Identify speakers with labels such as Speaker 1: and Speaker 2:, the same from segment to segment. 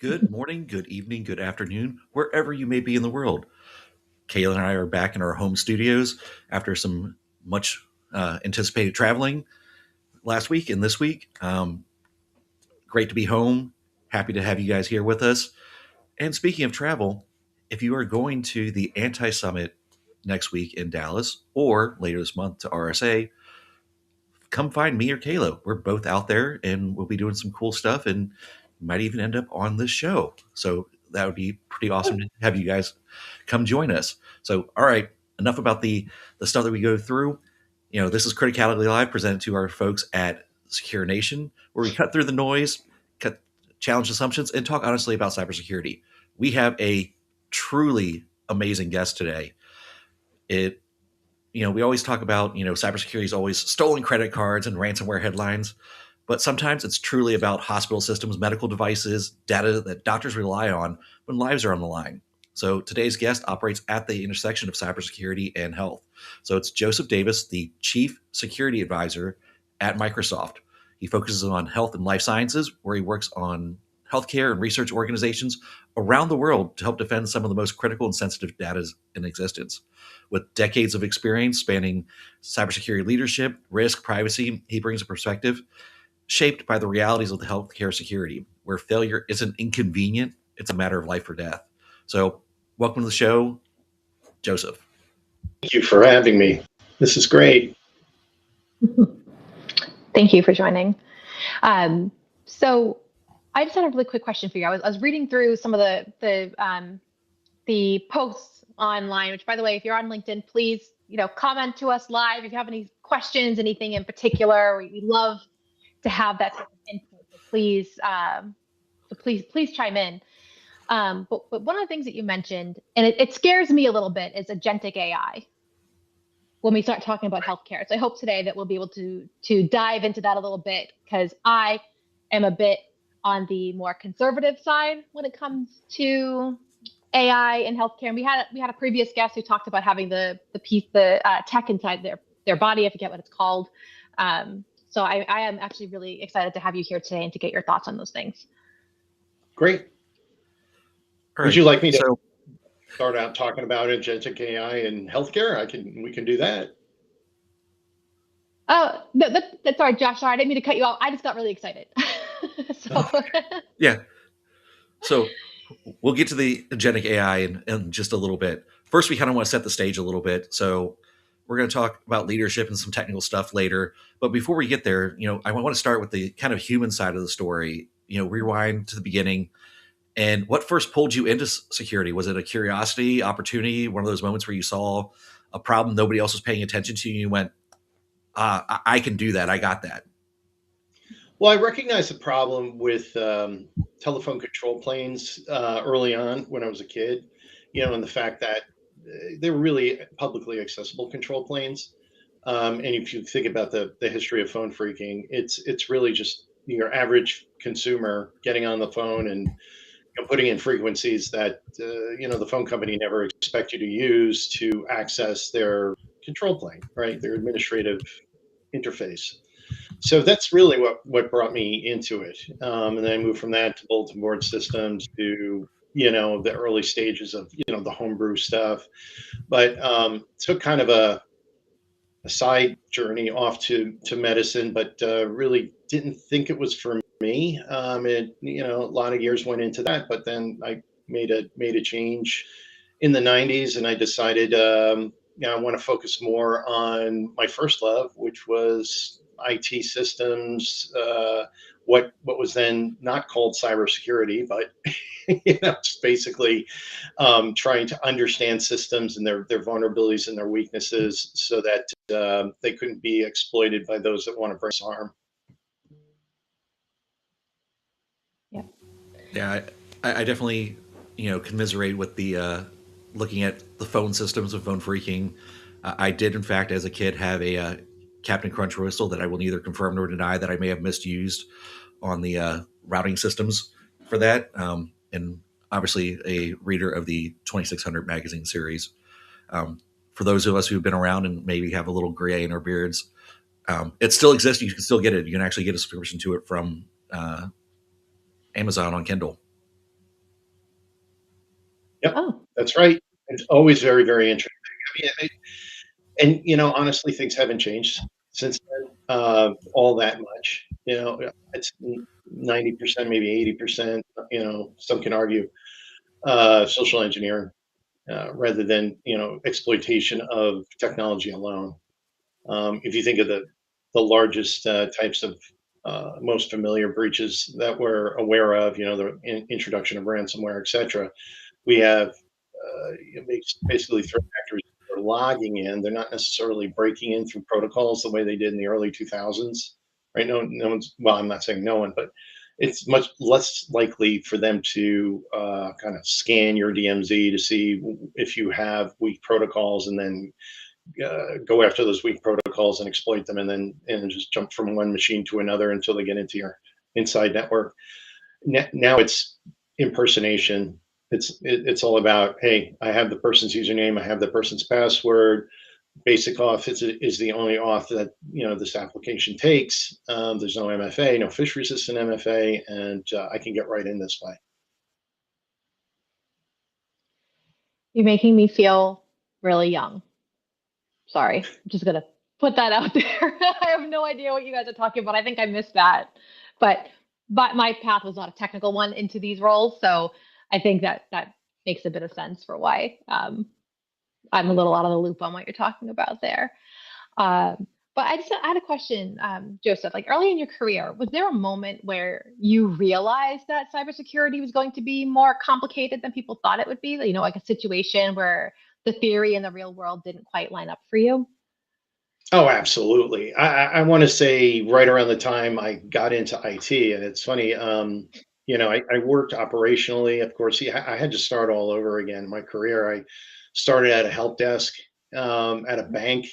Speaker 1: Good morning, good evening, good afternoon, wherever you may be in the world. Kayla and I are back in our home studios after some much anticipated traveling last week and this week. Great to be home. Happy to have you guys here with us. And speaking of travel, if you are going to the Anti Summit next week in Dallas or later this month to RSA, come find me or Kayla. We're both out there and we'll be doing some cool stuff and might even end up on this show. So that would be pretty awesome to have you guys come join us. So, all right, enough about the stuff that we go through. This is Criticality Live presented to our folks at Secure Nation, where we cut through the noise, cut challenge assumptions, and talk honestly about cybersecurity. We have a truly amazing guest today. We always talk about, cybersecurity is always stolen credit cards and ransomware headlines, but sometimes it's truly about hospital systems, medical devices, data that doctors rely on when lives are on the line. So today's guest operates at the intersection of cybersecurity and health. So it's Joseph Davis, the Chief Security Advisor at Microsoft. He focuses on health and life sciences, where he works on healthcare and research organizations around the world to help defend some of the most critical and sensitive data in existence. With decades of experience spanning cybersecurity leadership, risk, privacy, he brings a perspective shaped by the realities of the healthcare security, where failure isn't inconvenient, it's a matter of life or death. So, welcome to the show, Joseph.
Speaker 2: Thank you for having me. This is great.
Speaker 3: Thank you for joining. So, I just had a really quick question for you. I was reading through some of the posts online, which, by the way, if you're on LinkedIn, please, comment to us live. If you have any questions, anything in particular, we love to have that type of input. So please chime in. But one of the things that you mentioned, and it scares me a little bit, is agentic AI when we start talking about healthcare. So I hope today that we'll be able to dive into that a little bit, because I am a bit on the more conservative side when it comes to AI in healthcare. And we had a previous guest who talked about having the tech inside their body. I forget what it's called. So I am actually really excited to have you here today and to get your thoughts on those things.
Speaker 2: Great.
Speaker 1: Right.
Speaker 2: Would you like me to start out talking about agentic AI in healthcare? We can do that.
Speaker 3: Oh, that's all right, Josh. Sorry, I didn't mean to cut you off. I just got really excited.
Speaker 1: Yeah. So we'll get to the agentic AI in just a little bit. First, we kind of want to set the stage a little bit. So we're going to talk about leadership and some technical stuff later. But before we get there, I want to start with the kind of human side of the story, rewind to the beginning. And what first pulled you into security? Was it a curiosity, opportunity, one of those moments where you saw a problem nobody else was paying attention to, and you went, I can do that. I got that.
Speaker 2: Well, I recognized the problem with telephone control planes early on when I was a kid, and the fact that they were really publicly accessible control planes. And if you think about the history of phone phreaking, it's really just your average consumer getting on the phone and putting in frequencies that the phone company never expect you to use to access their control plane, right? Their administrative interface. So that's really what brought me into it. And then I moved from that to bulletin board systems to the early stages of the homebrew stuff, but took kind of a side journey off to medicine, but really didn't think it was for me. A lot of years went into that, but then I made a change in the 90s, and I decided I want to focus more on my first love, which was IT systems, what was then not called cybersecurity, but just basically trying to understand systems and their vulnerabilities and their weaknesses, so that they couldn't be exploited by those that want to bring us harm.
Speaker 1: Yeah, I definitely commiserate with the looking at the phone systems of phone phreaking. I did, in fact, as a kid, have a Captain Crunch whistle that I will neither confirm nor deny that I may have misused on the routing systems for that. And obviously a reader of the 2600 magazine series. For those of us who've been around and maybe have a little gray in our beards, it still exists. You can still get it. You can actually get a subscription to it from Amazon on Kindle.
Speaker 2: Yep,
Speaker 3: Oh,
Speaker 2: that's right. It's always very, very interesting. And honestly, things haven't changed since then, all that much. It's 90%, maybe 80%. Some can argue social engineering rather than exploitation of technology alone. If you think of the largest types of most familiar breaches that we're aware of, the introduction of ransomware, etc. We have basically threat actors are logging in. They're not necessarily breaking in through protocols the way they did in the early 2000s, right? No one's, well, I'm not saying no one, but it's much less likely for them to kind of scan your DMZ to see if you have weak protocols and then go after those weak protocols and exploit them and just jump from one machine to another until they get into your inside network. Now it's impersonation. It's all about, hey, I have the person's username, I have the person's password. Basic auth is the only auth that this application takes. There's no MFA, no phish resistant MFA, and I can get right in this way.
Speaker 3: you're making me feel really young. Sorry, I'm just gonna put that out there. I have no idea what you guys are talking about. I think I missed that, but my path was not a technical one into these roles, so I think that makes a bit of sense for why I'm a little out of the loop on what you're talking about there. Um, but I had a question, Joseph. Like early in your career, was there a moment where you realized that cybersecurity was going to be more complicated than people thought it would be? Like a situation where the theory and the real world didn't quite line up for you?
Speaker 2: Oh, absolutely. I want to say right around the time I got into IT, and it's funny. I worked operationally. Of course, yeah, I had to start all over again. My career, I started at a help desk at a bank,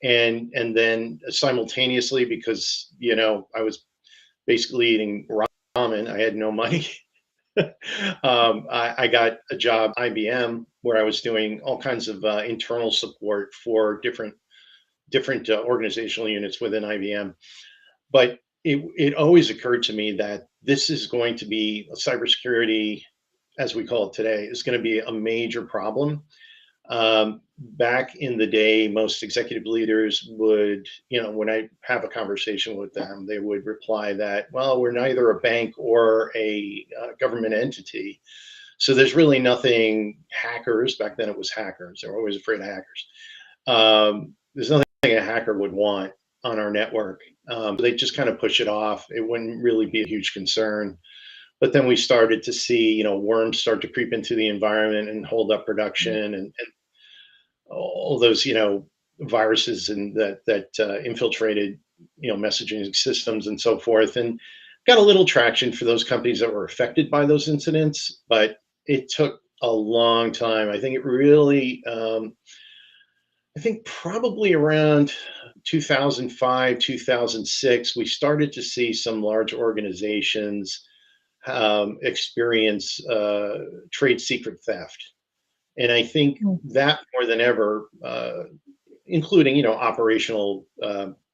Speaker 2: and then simultaneously, because I was basically eating ramen, I had no money. I got a job at IBM where I was doing all kinds of internal support for different organizational units within IBM. But it always occurred to me that this is going to be cybersecurity, as we call it today, is going to be a major problem. Back in the day, most executive leaders would, when I have a conversation with them, they would reply that, well, we're neither a bank or a government entity. So there's really nothing hackers, back then it was hackers, they were always afraid of hackers. There's nothing a hacker would want on our network. They just kind of push it off. It wouldn't really be a huge concern. But then we started to see, worms start to creep into the environment and hold up production, and all those, viruses and that infiltrated, messaging systems and so forth, and got a little traction for those companies that were affected by those incidents. But it took a long time. I think it really I think probably around 2005, 2006, we started to see some large organizations experience trade secret theft. And I think
Speaker 3: Mm.
Speaker 2: that more than ever, including, operational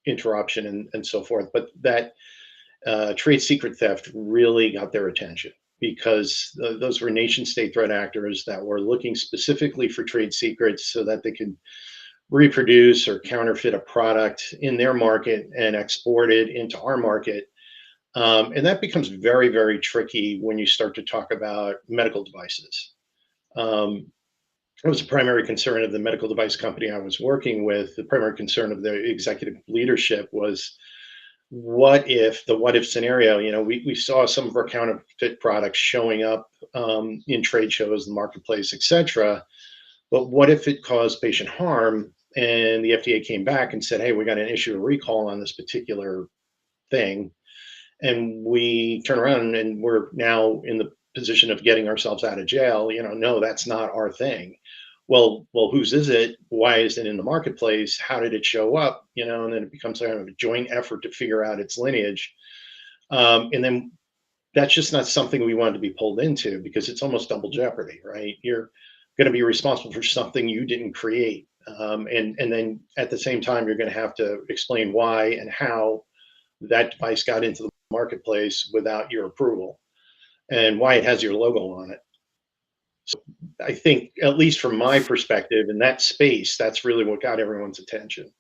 Speaker 2: interruption and so forth, but that trade secret theft really got their attention because those were nation state threat actors that were looking specifically for trade secrets so that they could reproduce or counterfeit a product in their market and export it into our market. And that becomes very, very tricky when you start to talk about medical devices. Um, it was a primary concern of the medical device company I was working with. The primary concern of the executive leadership was what if scenario. We saw some of our counterfeit products showing up in trade shows, the marketplace, etc. But what if it caused patient harm and the FDA came back and said, hey, we got an issue of recall on this particular thing. And we turn around and we're now in the position of getting ourselves out of jail. No, that's not our thing. Well, whose is it? Why is it in the marketplace? How did it show up? And then it becomes kind of a joint effort to figure out its lineage. And then that's just not something we wanted to be pulled into because it's almost double jeopardy, right? You're going to be responsible for something you didn't create. And then at the same time, you're going to have to explain why and how that device got into the marketplace without your approval and why it has your logo on it. I think, at least from my perspective, in that space, that's really what got everyone's attention.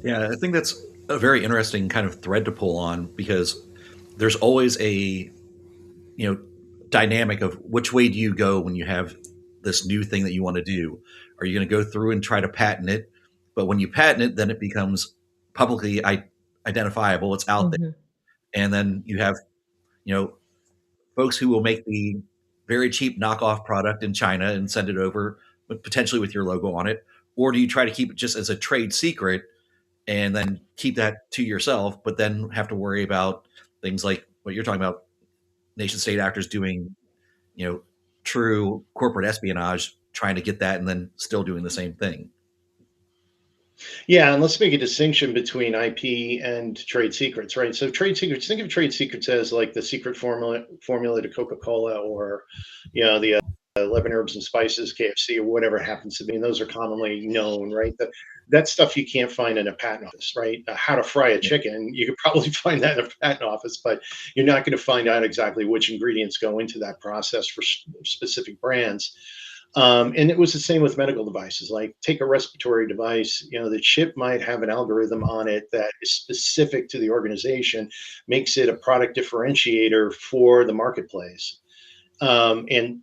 Speaker 1: Yeah, I think that's a very interesting kind of thread to pull on because there's always a you know dynamic of which way do you go when you have this new thing that you want to do. Are you going to go through and try to patent it? But when you patent it, then it becomes publicly identifiable. It's out there,
Speaker 3: Mhm.
Speaker 1: and then you have you know folks who will make the very cheap knockoff product in China and send it over, but potentially with your logo on it. Or do you try to keep it just as a trade secret and then keep that to yourself, but then have to worry about things like what you're talking about, nation state actors doing, you know, true corporate espionage, trying to get that and then still doing the same thing.
Speaker 2: Yeah, and let's make a distinction between IP and trade secrets, right? So trade secrets, think of trade secrets as like the secret formula to Coca-Cola, or the 11 herbs and spices KFC, or whatever it happens to be. And those are commonly known, right? That stuff you can't find in a patent office, right? How to fry a chicken, you could probably find that in a patent office, but you're not going to find out exactly which ingredients go into that process for specific brands. And it was the same with medical devices. Like, take a respiratory device, the chip might have an algorithm on it that is specific to the organization, makes it a product differentiator for the marketplace. And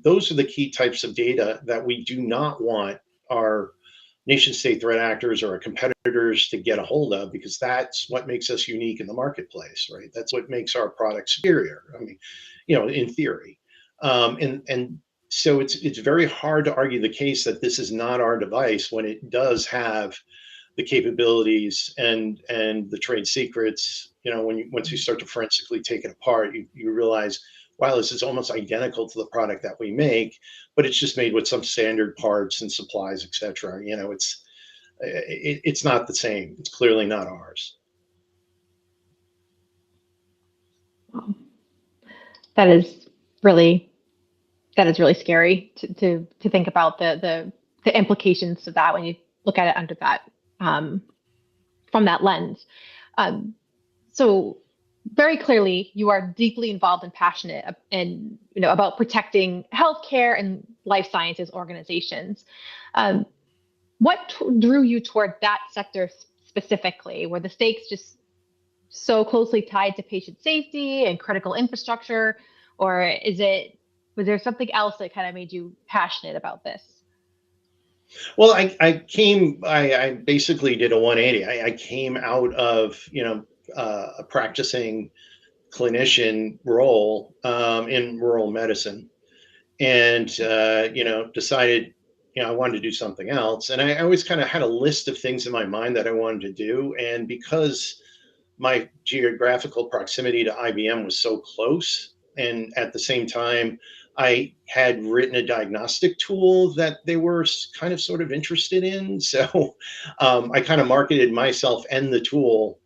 Speaker 2: those are the key types of data that we do not want our nation state threat actors or our competitors to get a hold of, because that's what makes us unique in the marketplace, right? That's what makes our product superior. I mean, in theory. And so it's very hard to argue the case that this is not our device when it does have the capabilities and the trade secrets. Once you start to forensically take it apart, you realize, wow, this is almost identical to the product that we make, but it's just made with some standard parts and supplies, etc. It's not the same. It's clearly not ours.
Speaker 3: That is really scary to think about the implications of that when you look at it under that from that lens. Um, so very clearly, you are deeply involved and passionate and about protecting healthcare and life sciences organizations. Um, what drew you toward that sector specifically? Were the stakes just so closely tied to patient safety and critical infrastructure, or was there something else that kind of made you passionate about this?
Speaker 2: Well, I basically did a 180. I came out of, a practicing clinician role in rural medicine, and decided, I wanted to do something else. And I always kind of had a list of things in my mind that I wanted to do. And because my geographical proximity to IBM was so close, and at the same time, I had written a diagnostic tool that they were kind of sort of interested in. So I kind of marketed myself and the tool.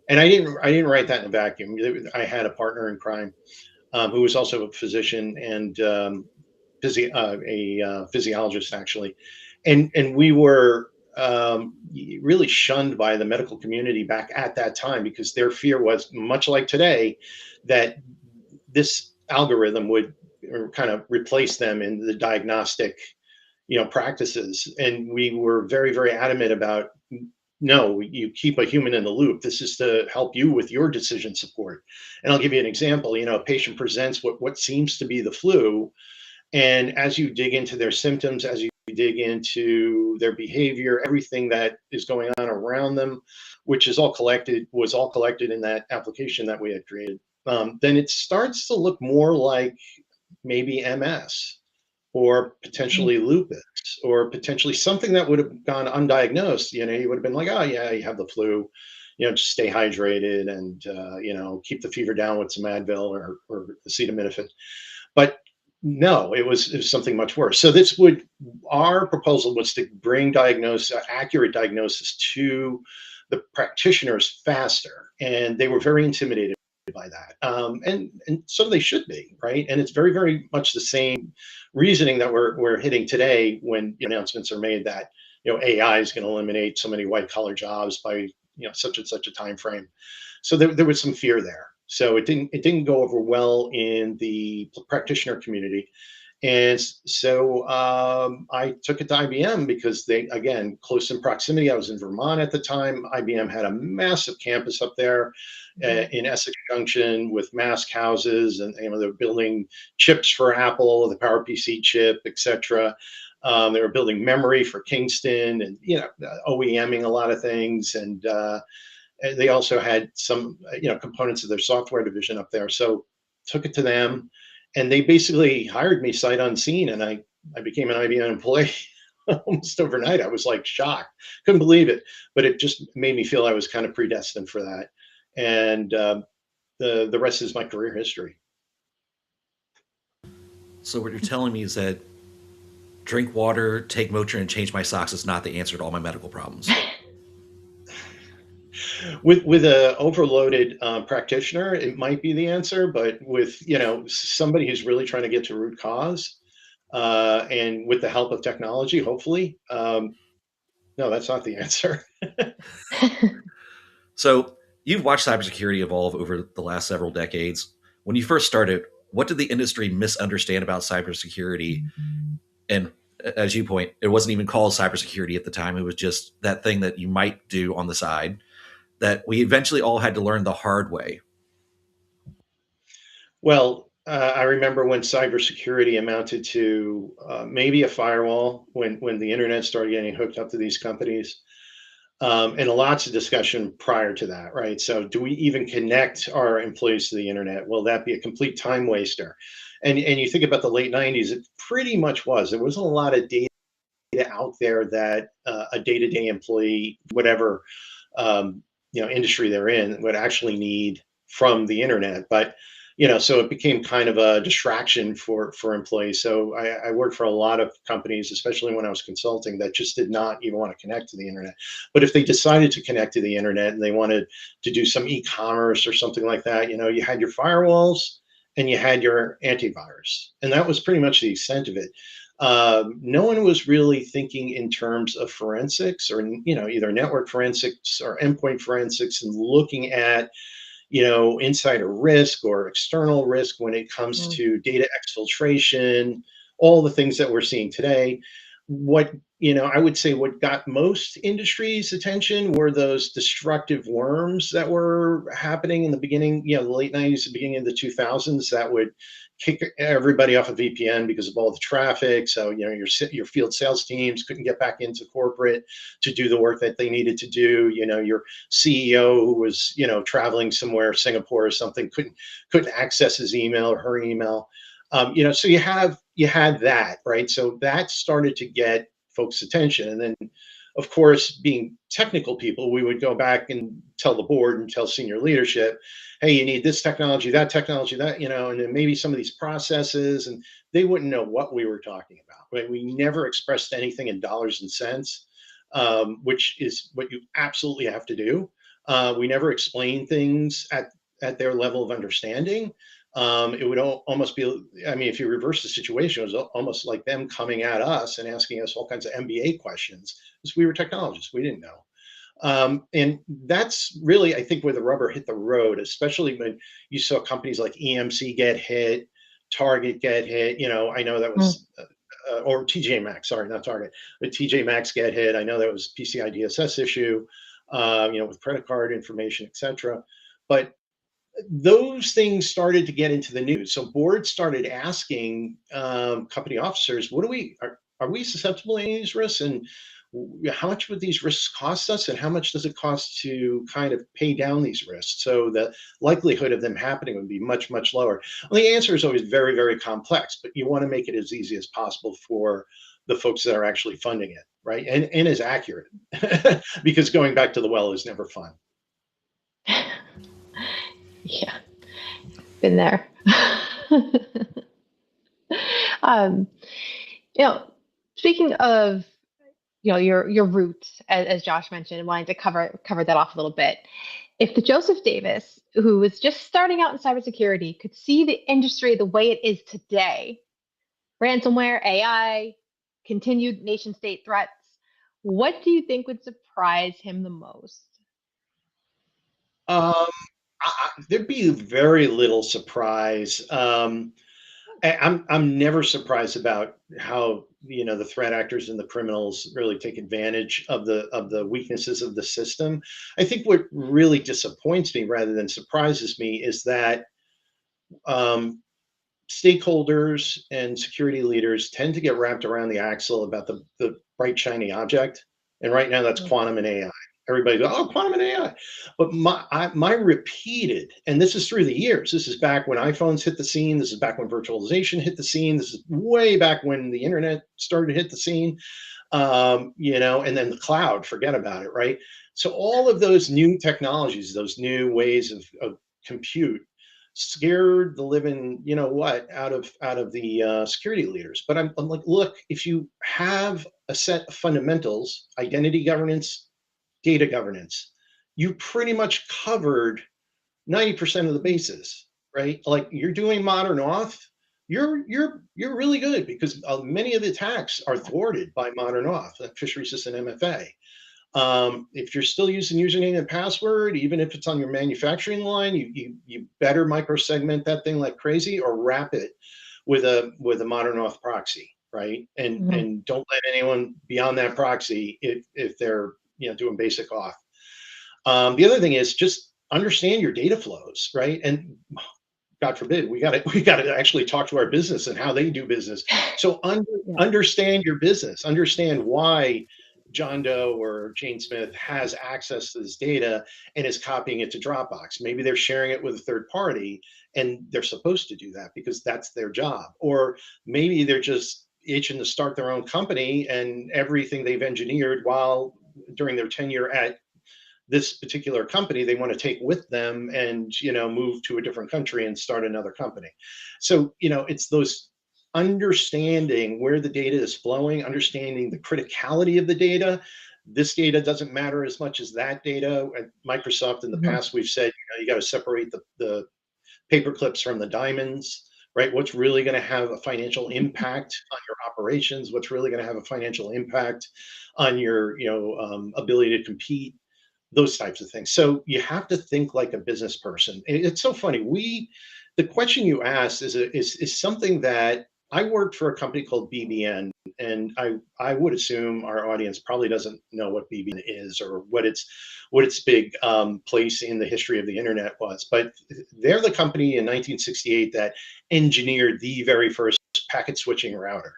Speaker 2: And I didn't write that in a vacuum. I had a partner in crime, who was also a physician and a physiologist, actually, and we were really shunned by the medical community back at that time, because their fear was, much like today, that this algorithm would kind of replace them in the diagnostic practices. And we were very, very adamant about, no, you keep a human in the loop. This is to help you with your decision support. And I'll give you an example. A patient presents what seems to be the flu, and as you dig into their symptoms, as you dig into their behavior, everything that is going on around them, which was all collected in that application that we had created, then it starts to look more like maybe MS, or
Speaker 3: Mm.
Speaker 2: potentially lupus, or potentially something that would have gone undiagnosed. You would have been like, oh yeah, you have the flu. Just stay hydrated and keep the fever down with some Advil or acetaminophen. But no, it was something much worse. So our proposal was to bring accurate diagnosis to the practitioners faster, and they were very intimidated by that. And so they should be, right? And it's very, very much the same reasoning that we're hitting today when announcements are made that AI is going to eliminate so many white collar jobs by such and such a time frame. So there was some fear there. So it didn't go over well in the practitioner community. And so I took it to IBM because they, again, close in proximity. I was in Vermont at the time. IBM had a massive campus up there in Essex Junction with mask houses, and they're building chips for Apple, the PowerPC chip, etc. They were building memory for Kingston, and OEMing a lot of things, and they also had some components of their software division up there. So took it to them, and they basically hired me sight unseen, and I became an IBM employee almost overnight. I was like shocked, couldn't believe it, but it just made me feel I was kind of predestined for that, and the rest is my career history.
Speaker 1: So what you're telling me is that drink water, take Motrin, and change my socks is not the answer to all my medical problems.
Speaker 2: With a overloaded practitioner, it might be the answer, but with somebody who's really trying to get to root cause, and with the help of technology, hopefully, no, that's not the answer.
Speaker 1: So you've watched cybersecurity evolve over the last several decades. When you first started, what did the industry misunderstand about cybersecurity? And as you point, it wasn't even called cybersecurity at the time. It was just that thing that you might do on the side that we eventually all had to learn the hard way.
Speaker 2: Well, I remember when cybersecurity amounted to maybe a firewall when the internet started getting hooked up to these companies. And lots of discussion prior to that, right? So, do we even connect our employees to the internet? Will that be a complete time waster? And you think about the late '90s, it pretty much was. There wasn't a lot of data out there that a day-to-day employee, whatever industry they're in, would actually need from the internet. But so it became kind of a distraction for employees. So I worked for a lot of companies, especially when I was consulting, that just did not even want to connect to the internet. But if they decided to connect to the internet and they wanted to do some e-commerce or something like that, you had your firewalls and you had your antivirus, and that was pretty much the extent of it. No one was really thinking in terms of forensics, or either network forensics or endpoint forensics, and looking at insider risk or external risk when it comes to data exfiltration, all the things that we're seeing today. What I would say what got most industries' attention were those destructive worms that were happening in the beginning, the late '90s, the beginning of the 2000s, that would kick everybody off of VPN because of all the traffic. So your field sales teams couldn't get back into corporate to do the work that they needed to do. Your CEO who was traveling somewhere, Singapore or something, couldn't access his email or her email. So you had that, right? So that started to get folks' attention, and then, of course, being technical people, we would go back and tell the board and tell senior leadership, hey, you need this technology, that, and then maybe some of these processes, and they wouldn't know what we were talking about. Right? We never expressed anything in dollars and cents, which is what you absolutely have to do. We never explain things at their level of understanding. It would almost be, I mean, if you reverse the situation, it was almost like them coming at us and asking us all kinds of MBA questions, because we were technologists, we didn't know. And that's really, I think, where the rubber hit the road, especially when you saw companies like EMC get hit, Target get hit. I know that was, or TJ Maxx, sorry, not Target, but TJ Maxx get hit. I know that was PCI DSS issue, with credit card information, etc. But those things started to get into the news. So boards started asking company officers, "What do are we susceptible to any of these risks? And how much would these risks cost us? And how much does it cost to kind of pay down these risks?" So the likelihood of them happening would be much, much lower. Well, the answer is always very, very complex, but you want to make it as easy as possible for the folks that are actually funding it, right? And as accurate, because going back to the well is never fun.
Speaker 3: Yeah, been there. um, you know, Speaking of your roots, as Josh mentioned, wanting to cover that off a little bit. If the Joseph Davis, who was just starting out in cybersecurity, could see the industry the way it is today, ransomware, AI, continued nation state threats, what do you think would surprise him the most?
Speaker 2: There'd be very little surprise. I'm never surprised about how the threat actors and the criminals really take advantage of the weaknesses of the system. I think what really disappoints me rather than surprises me is that um, stakeholders and security leaders tend to get wrapped around the axle about the bright shiny object, and right now that's quantum and AI. Everybody goes, "Oh, quantum and AI," but my repeated, and this is through the years. This is back when iPhones hit the scene. This is back when virtualization hit the scene. This is way back when the internet started to hit the scene. And then the cloud. Forget about it, right? So all of those new technologies, those new ways of compute scared the living out of the security leaders. But I'm like, look, if you have a set of fundamentals, identity governance, data governance, you pretty much covered 90% of the bases, right? Like, you're doing modern auth, you're really good, because many of the attacks are thwarted by modern auth, like fish resistant MFA. If you're still using username and password, even if it's on your manufacturing line, you better microsegment that thing like crazy, or wrap it with a modern auth proxy, right? And
Speaker 3: Mhm.
Speaker 2: and don't let anyone beyond that proxy if they're doing basic auth. The other thing is just understand your data flows, right? And God forbid, we got to actually talk to our business and how they do business. So
Speaker 3: Yeah.
Speaker 2: understand your business, understand why John Doe or Jane Smith has access to this data and is copying it to Dropbox. Maybe they're sharing it with a third party, and they're supposed to do that because that's their job. Or maybe they're just itching to start their own company, and everything they've engineered while during their tenure at this particular company they want to take with them, and move to a different country and start another company. So it's those understanding where the data is flowing, understanding the criticality of the data. This data doesn't matter as much as that data. At Microsoft in the
Speaker 3: Mhm.
Speaker 2: past, we've said you got to separate the paper clips from the diamonds, right? What's really going to have a financial impact on your operations? What's really going to have a financial impact on your ability to compete? Those types of things. So you have to think like a business person. It's so funny. The question you asked is something that I worked for a company called BBN, and I would assume our audience probably doesn't know what BBN is, or what its big place in the history of the internet was. But they're the company in 1968 that engineered the very first packet switching router,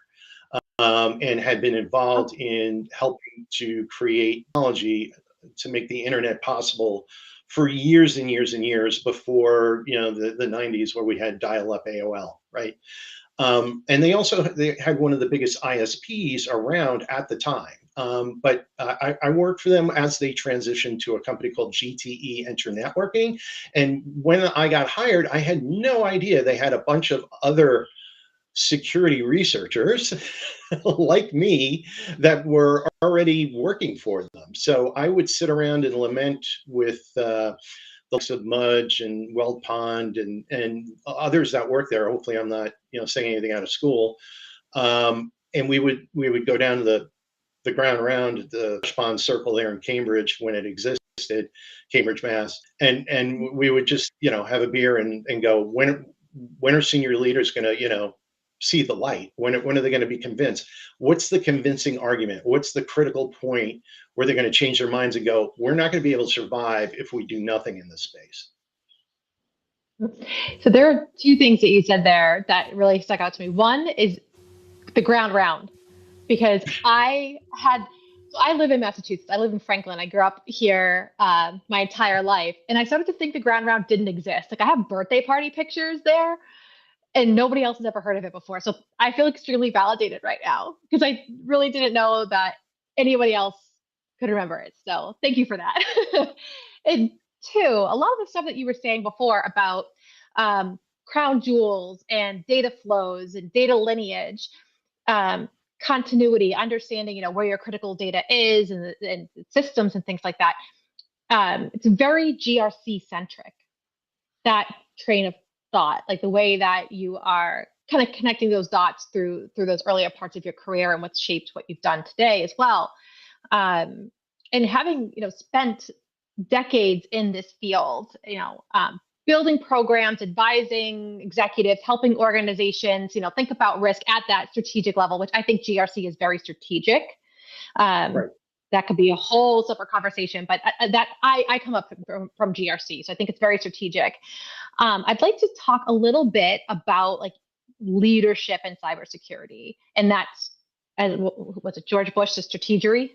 Speaker 2: and had been involved in helping to create technology to make the internet possible for years and years and years before the 90s, where we had dial-up AOL, right? And they had one of the biggest ISPs around at the time. But I worked for them as they transitioned to a company called GTE Enter Networking. And when I got hired, I had no idea they had a bunch of other security researchers like me that were already working for them. So I would sit around and lament with the likes of Mudge and Weld Pond and others that work there. Hopefully, I'm not saying anything out of school. And we would go down to the ground round at the Pond Circle there in Cambridge when it existed, Cambridge, Mass. And we would just have a beer and go, when are senior leaders going to see the light? When are they going to be convinced? What's the convincing argument? What's the critical point where they're going to change their minds and go, we're not going to be able to survive if we do nothing in this space?
Speaker 3: So there are two things that you said there that really stuck out to me. One is the ground round, because I live in Massachusetts. I live in Franklin. I grew up here my entire life. And I started to think the ground round didn't exist. Like, I have birthday party pictures there, and nobody else has ever heard of it before. So I feel extremely validated right now, because I really didn't know that anybody else could remember it. So thank you for that. And two, a lot of the stuff that you were saying before about crown jewels and data flows and data lineage, um, continuity, understanding, where your critical data is, and systems and things like that. It's very GRC centric, that train of thought, like the way that you are kind of connecting those dots through those earlier parts of your career and what's shaped what you've done today as well. And having spent decades in this field, building programs, advising executives, helping organizations, think about risk at that strategic level, which I think GRC is very strategic.
Speaker 2: Right.
Speaker 3: That could be a whole separate conversation, but that I come up from GRC, so I think it's very strategic. I'd like to talk a little bit about like leadership in cybersecurity, and that's, as was it George Bush, the strategery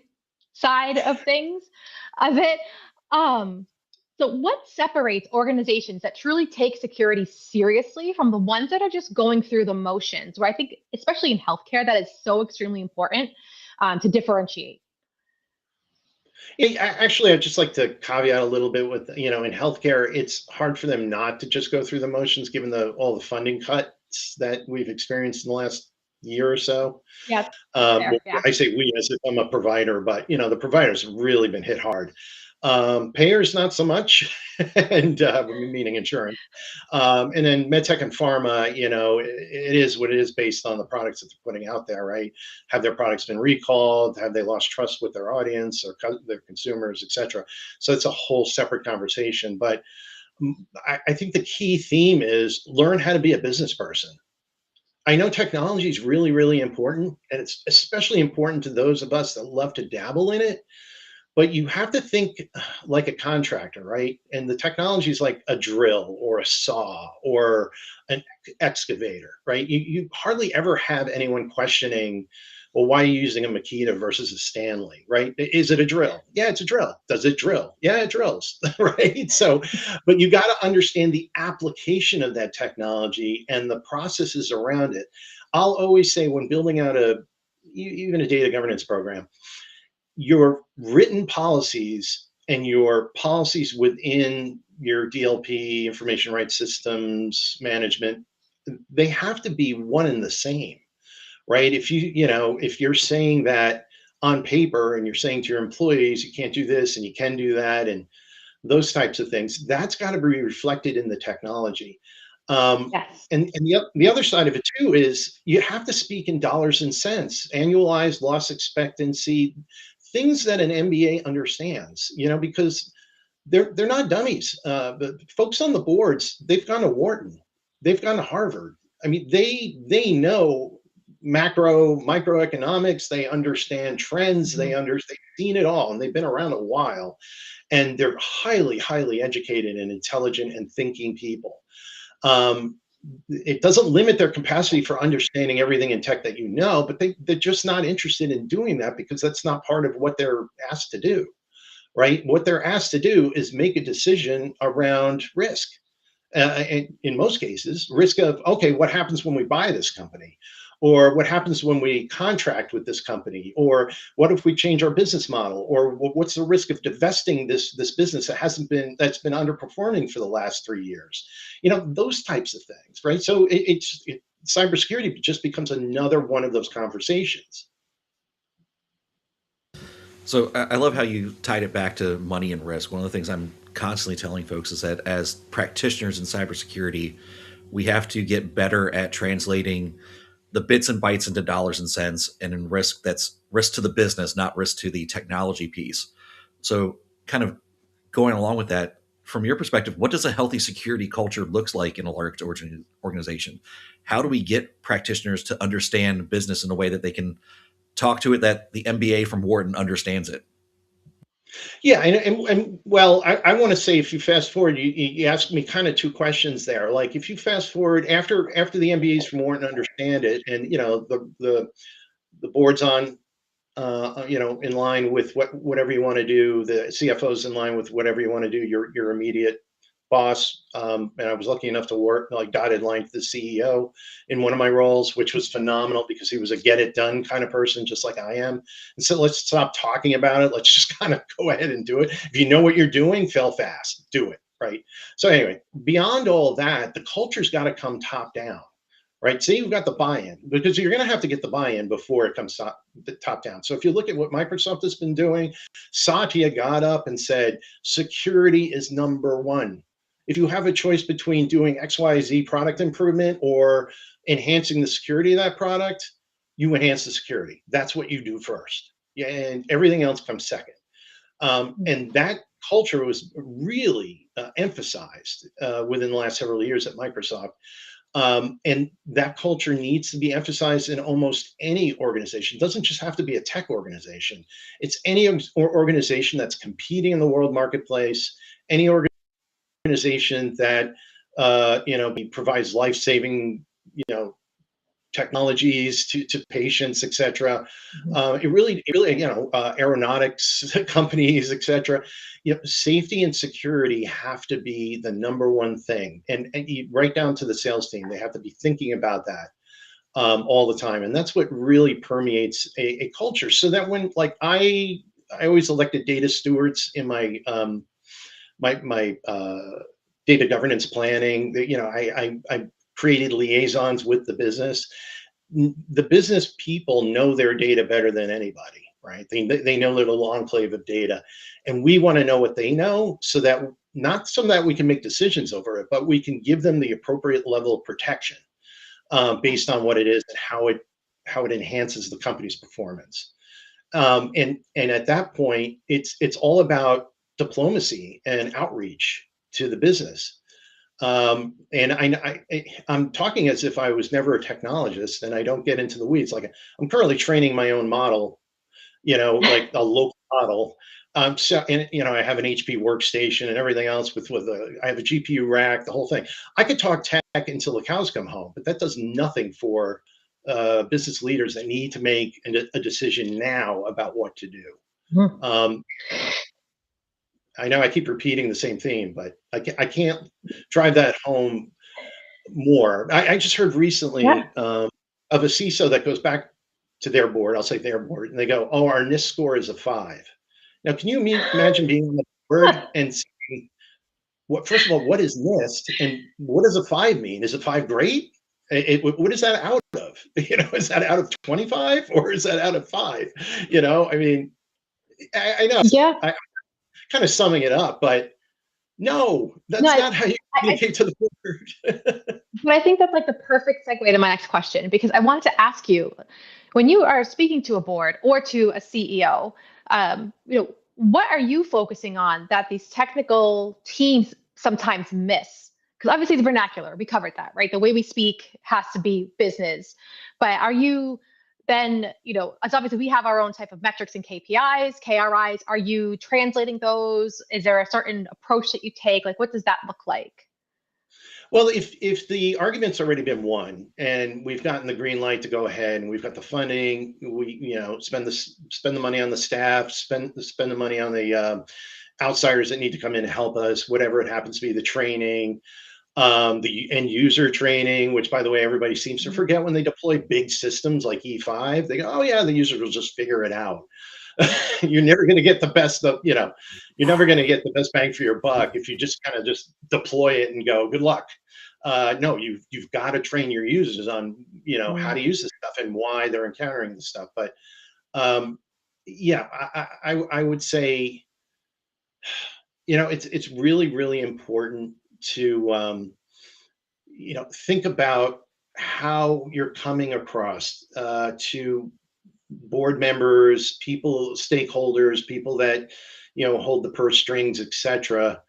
Speaker 3: side of things of it. So what separates organizations that truly take security seriously from the ones that are just going through the motions, where I think, especially in healthcare, that is so extremely important to differentiate?
Speaker 2: Yeah, actually, I'd just like to caveat a little bit with, in healthcare, it's hard for them not to just go through the motions, given all the funding cuts that we've experienced in the last year or so.
Speaker 3: Yeah,
Speaker 2: Well,
Speaker 3: fair. Yeah.
Speaker 2: I say we as if I'm a provider, but the providers have really been hit hard. Payers not so much, and meaning insurance. And then medtech and pharma, it is what it is based on the products that they're putting out there, right? Have their products been recalled? Have they lost trust with their audience or their consumers, et cetera? So it's a whole separate conversation. But I think the key theme is learn how to be a business person. I know technology is really, really important, and it's especially important to those of us that love to dabble in it. But you have to think like a contractor, right? And the technology is like a drill or a saw or an excavator, right? You hardly ever have anyone questioning, well, why are you using a Makita versus a Stanley, right? Is it a drill? Yeah, it's a drill. Does it drill? Yeah, it drills, right? So, but you got to understand the application of that technology and the processes around it. I'll always say when building out even a data governance program, your written policies and your policies within your DLP, information rights systems management, they have to be one and the same, right? If you're saying that on paper and you're saying to your employees, you can't do this and you can do that, and those types of things, that's got to be reflected in the technology.
Speaker 3: Yes.
Speaker 2: And the other side of it too is you have to speak in dollars and cents, annualized loss expectancy, things that an MBA understands, because they're not dummies. The folks on the boards, they've gone to Wharton, they've gone to Harvard. I mean, they know microeconomics, they understand trends, they've seen it all, and they've been around a while, and they're highly, highly educated and intelligent and thinking people. It doesn't limit their capacity for understanding everything in tech that but they're just not interested in doing that because that's not part of what they're asked to do, right? What they're asked to do is make a decision around risk. In most cases, risk of, okay, what happens when we buy this company? Or what happens when we contract with this company? Or what if we change our business model? Or what's the risk of divesting this business that's been underperforming for the last 3 years? Those types of things, right? So cybersecurity just becomes another one of those conversations.
Speaker 1: So I love how you tied it back to money and risk. One of the things I'm constantly telling folks is that as practitioners in cybersecurity, we have to get better at translating the bits and bytes into dollars and cents, and in risk, that's risk to the business, not risk to the technology piece. So kind of going along with that, from your perspective, what does a healthy security culture looks like in a large organization? How do we get practitioners to understand business in a way that they can talk to it, that the MBA from Wharton understands it?
Speaker 2: Yeah, and well, I want to say, if you fast forward, you asked me kind of two questions there. Like, if you fast forward after the MBAs from Wharton understand it, and the board's on, in line with whatever you want to do, the CFO's in line with whatever you want to do, your immediate boss. And I was lucky enough to work like dotted line to the CEO in one of my roles, which was phenomenal because he was a get it done kind of person, just like I am. And so let's stop talking about it. Let's just kind of go ahead and do it. If you know what you're doing, fail fast, do it. Right. So anyway, beyond all that, the culture's got to come top down. Right. So you've got the buy-in, because you're going to have to get the buy-in before it comes top down. So if you look at what Microsoft has been doing, Satya got up and said, security is number one. If you have a choice between doing XYZ product improvement or enhancing the security of that product, you enhance the security. That's what you do first. Yeah, and everything else comes second. And that culture was really emphasized within the last several years at Microsoft. And that culture needs to be emphasized in almost any organization. It doesn't just have to be a tech organization. It's any organization that's competing in the world marketplace, any organization that provides life-saving, technologies to patients, etc. Aeronautics companies, etc. Safety and security have to be the number one thing, and right down to the sales team, they have to be thinking about that all the time, and that's what really permeates a culture. So that when, like, I always elected data stewards in my my data governance planning. I created liaisons with the business. The business people know their data better than anybody, right? They know their little enclave of data, and we want to know what they know, so that not so that we can make decisions over it, but we can give them the appropriate level of protection based on what it is and how it enhances the company's performance. And at that point, it's all about diplomacy and outreach to the business. And I'm talking as if I was never a technologist, and I don't get into the weeds. Like, I'm currently training my own model, like a local model. So, and I have an HP workstation and everything else I have a GPU rack, the whole thing. I could talk tech until the cows come home, but that does nothing for business leaders that need to make a decision now about what to do. Um, I know I keep repeating the same theme, but I can't drive that home more. I just heard recently of a CISO that goes back to their board. I'll say their board, and they go, "Oh, our NIST score is a 5." Now, can you imagine being on the board and saying, first of all, what is NIST, and what does a 5 mean? Is a 5 great? What is that out of? Is that out of 25, or is that out of 5? I mean, I know.
Speaker 3: Yeah.
Speaker 2: I kind of summing it up, but no, that's not how you communicate to the board.
Speaker 3: But I think that's like the perfect segue to my next question, because I wanted to ask you, when you are speaking to a board or to a CEO, what are you focusing on that these technical teams sometimes miss? Because obviously the vernacular, we covered that, right? The way we speak has to be business. But are you then, as obviously we have our own type of metrics and KPIs, KRIs. Are you translating those? Is there a certain approach that you take? Like, what does that look like?
Speaker 2: Well, if the argument's already been won and we've gotten the green light to go ahead and we've got the funding, we spend the money on the staff, spend the money on the outsiders that need to come in and help us, whatever it happens to be, the training, the end user training, which, by the way, everybody seems to forget when they deploy big systems like E5. They go, "Oh yeah, the user will just figure it out." You're never going to get the best of, you're never going to get the best bang for your buck if you just kind of just deploy it and go, "Good luck." No, you've got to train your users on, how to use this stuff and why they're encountering this stuff. But yeah, I would say, it's really, really important to, think about how you're coming across to board members, people, stakeholders, people that, hold the purse strings, etc.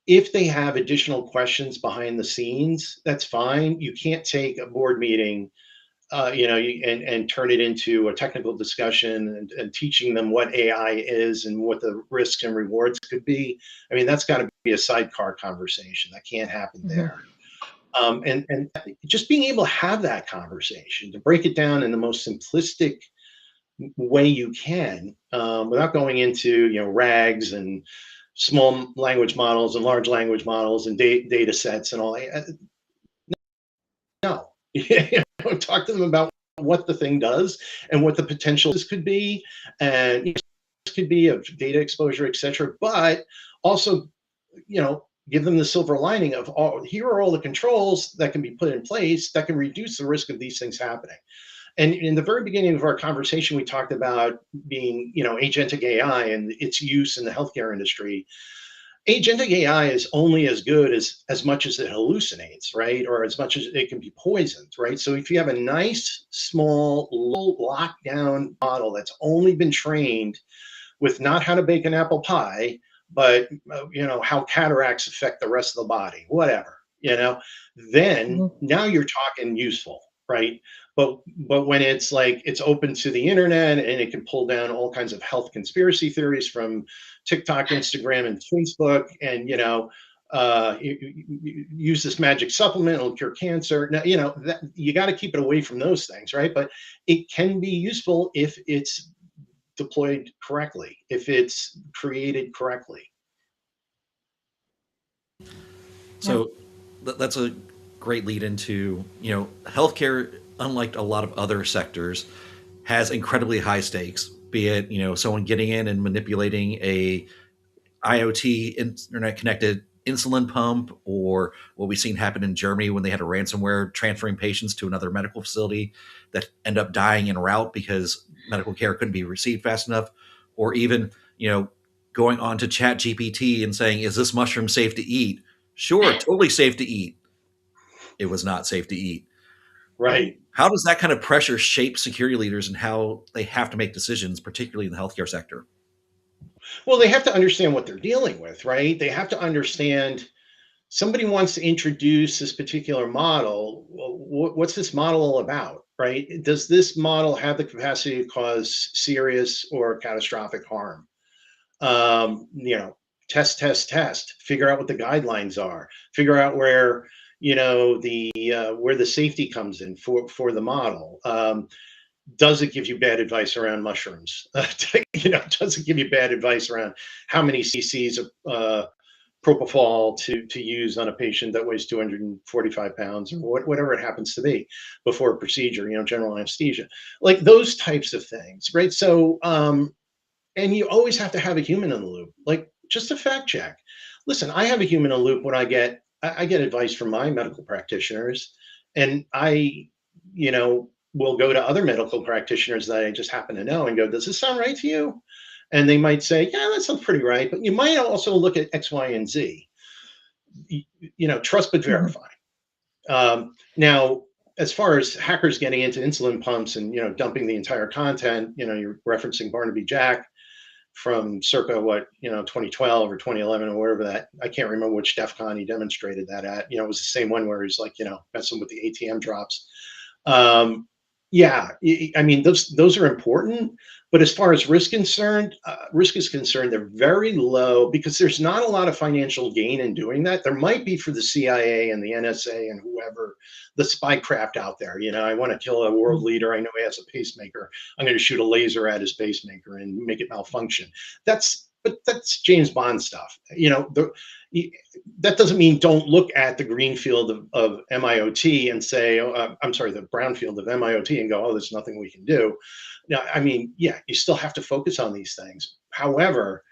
Speaker 2: If they have additional questions behind the scenes, that's fine. You can't take a board meeting, and turn it into a technical discussion and teaching them what AI is and what the risks and rewards could be. I mean, that's got to be a sidecar conversation. That can't happen there. And just being able to have that conversation, to break it down in the most simplistic way you can, without going into rags and small language models and large language models and data sets and all. No, talk to them about what the thing does and what the potential this could be, and this could be of data exposure, etc. But also, give them the silver lining of here are all the controls that can be put in place that can reduce the risk of these things happening. And in the very beginning of our conversation, we talked about being, agentic AI and its use in the healthcare industry. Agentic AI is only as good as much as it hallucinates, right? Or as much as it can be poisoned, right? So if you have a nice, small, low lockdown model that's only been trained with not how to bake an apple pie, but how cataracts affect the rest of the body, whatever, then
Speaker 3: Mhm.
Speaker 2: now you're talking useful, right? But when it's like it's open to the internet and it can pull down all kinds of health conspiracy theories from TikTok, Instagram, and Facebook, and use this magic supplement, it'll cure cancer. Now, that you got to keep it away from those things, right? But it can be useful if it's deployed correctly, if it's created correctly.
Speaker 3: Yeah.
Speaker 1: So that's a great lead into, healthcare, unlike a lot of other sectors, has incredibly high stakes, be it, someone getting in and manipulating a IoT internet connected insulin pump, or what we've seen happen in Germany when they had a ransomware transferring patients to another medical facility that end up dying en route because medical care couldn't be received fast enough, or even, going on to chat GPT and saying, is this mushroom safe to eat? Sure, totally safe to eat. It was not safe to eat.
Speaker 2: Right.
Speaker 1: How does that kind of pressure shape security leaders and how they have to make decisions, particularly in the healthcare sector?
Speaker 2: Well, they have to understand what they're dealing with, right? They have to understand somebody wants to introduce this particular model. Well, what's this model all about, right? Does this model have the capacity to cause serious or catastrophic harm? Test, figure out what the guidelines are, figure out where, where the safety comes in for the model. Does it give you bad advice around mushrooms? Does it give you bad advice around how many cc's of propofol to use on a patient that weighs 245 pounds, or whatever it happens to be, before a procedure, general anesthesia, like those types of things, right? So, and you always have to have a human in the loop, like just a fact check. Listen, I have a human in the loop when I get advice from my medical practitioners, and I, will go to other medical practitioners that I just happen to know and go, does this sound right to you? And they might say, yeah, that sounds pretty right. But you might also look at X, Y, and Z. Trust but
Speaker 3: Mhm.
Speaker 2: verify. Now, as far as hackers getting into insulin pumps and dumping the entire content, you're referencing Barnaby Jack from circa 2012 or 2011 or wherever that, I can't remember which DEF CON he demonstrated that at. It was the same one where he's like, messing with the ATM drops. Um, yeah, I mean, those are important, but as far as risk is concerned, they're very low because there's not a lot of financial gain in doing that. There might be for the CIA and the NSA and whoever, the spy craft out there. I want to kill a world leader. I know he has a pacemaker. I'm going to shoot a laser at his pacemaker and make it malfunction. But that's James Bond stuff. That doesn't mean don't look at the green field of MIOT and say, I'm sorry, the brown field of MIOT, and go, oh, there's nothing we can do. Now, I mean, yeah, you still have to focus on these things. However,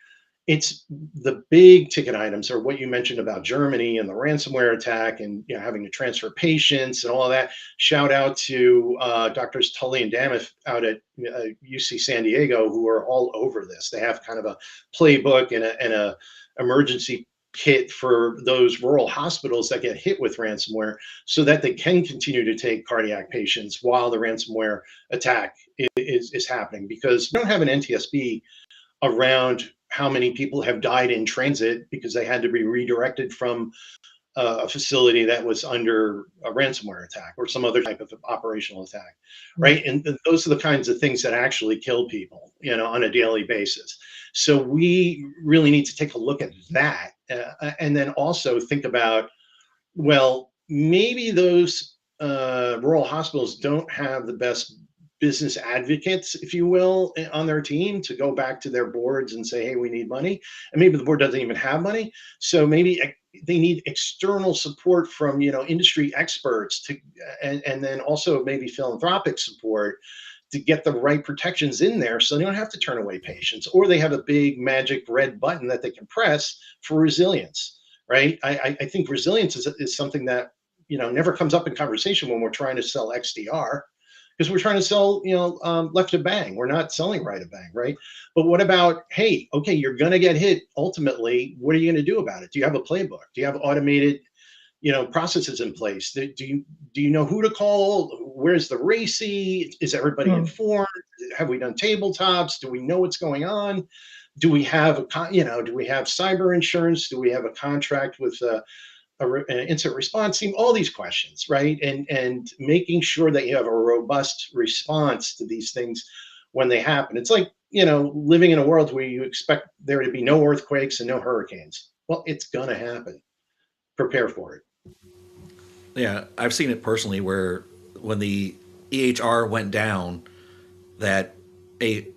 Speaker 2: it's the big ticket items are what you mentioned about Germany and the ransomware attack, and having to transfer patients and all of that. Shout out to doctors Tully and Damith out at UC San Diego, who are all over this. They have kind of a playbook and a emergency kit for those rural hospitals that get hit with ransomware, so that they can continue to take cardiac patients while the ransomware attack is happening, because we don't have an NTSB around how many people have died in transit because they had to be redirected from a facility that was under a ransomware attack or some other type of operational attack, right? And those are the kinds of things that actually kill people, on a daily basis. So we really need to take a look at that, and then also think about, well, maybe those rural hospitals don't have the best business advocates, if you will, on their team to go back to their boards and say, hey, we need money. And maybe the board doesn't even have money. So maybe they need external support from, industry experts and then also maybe philanthropic support to get the right protections in there so they don't have to turn away patients, or they have a big magic red button that they can press for resilience, right? I think resilience is something that, never comes up in conversation when we're trying to sell XDR, because we're trying to sell, left of bang. We're not selling right of bang, right? But what about, hey, okay, you're going to get hit ultimately. What are you going to do about it? Do you have a playbook? Do you have automated, processes in place? Do you know who to call? Where's the RACI? Is everybody
Speaker 3: Mm.
Speaker 2: informed? Have we done tabletops? Do we know what's going on? Do we have do we have cyber insurance? Do we have a contract with an incident response team? All these questions, right? And making sure that you have a robust response to these things when they happen. It's like, living in a world where you expect there to be no earthquakes and no hurricanes. Well, it's gonna happen. Prepare for it.
Speaker 1: Yeah, I've seen it personally where when the EHR went down, that a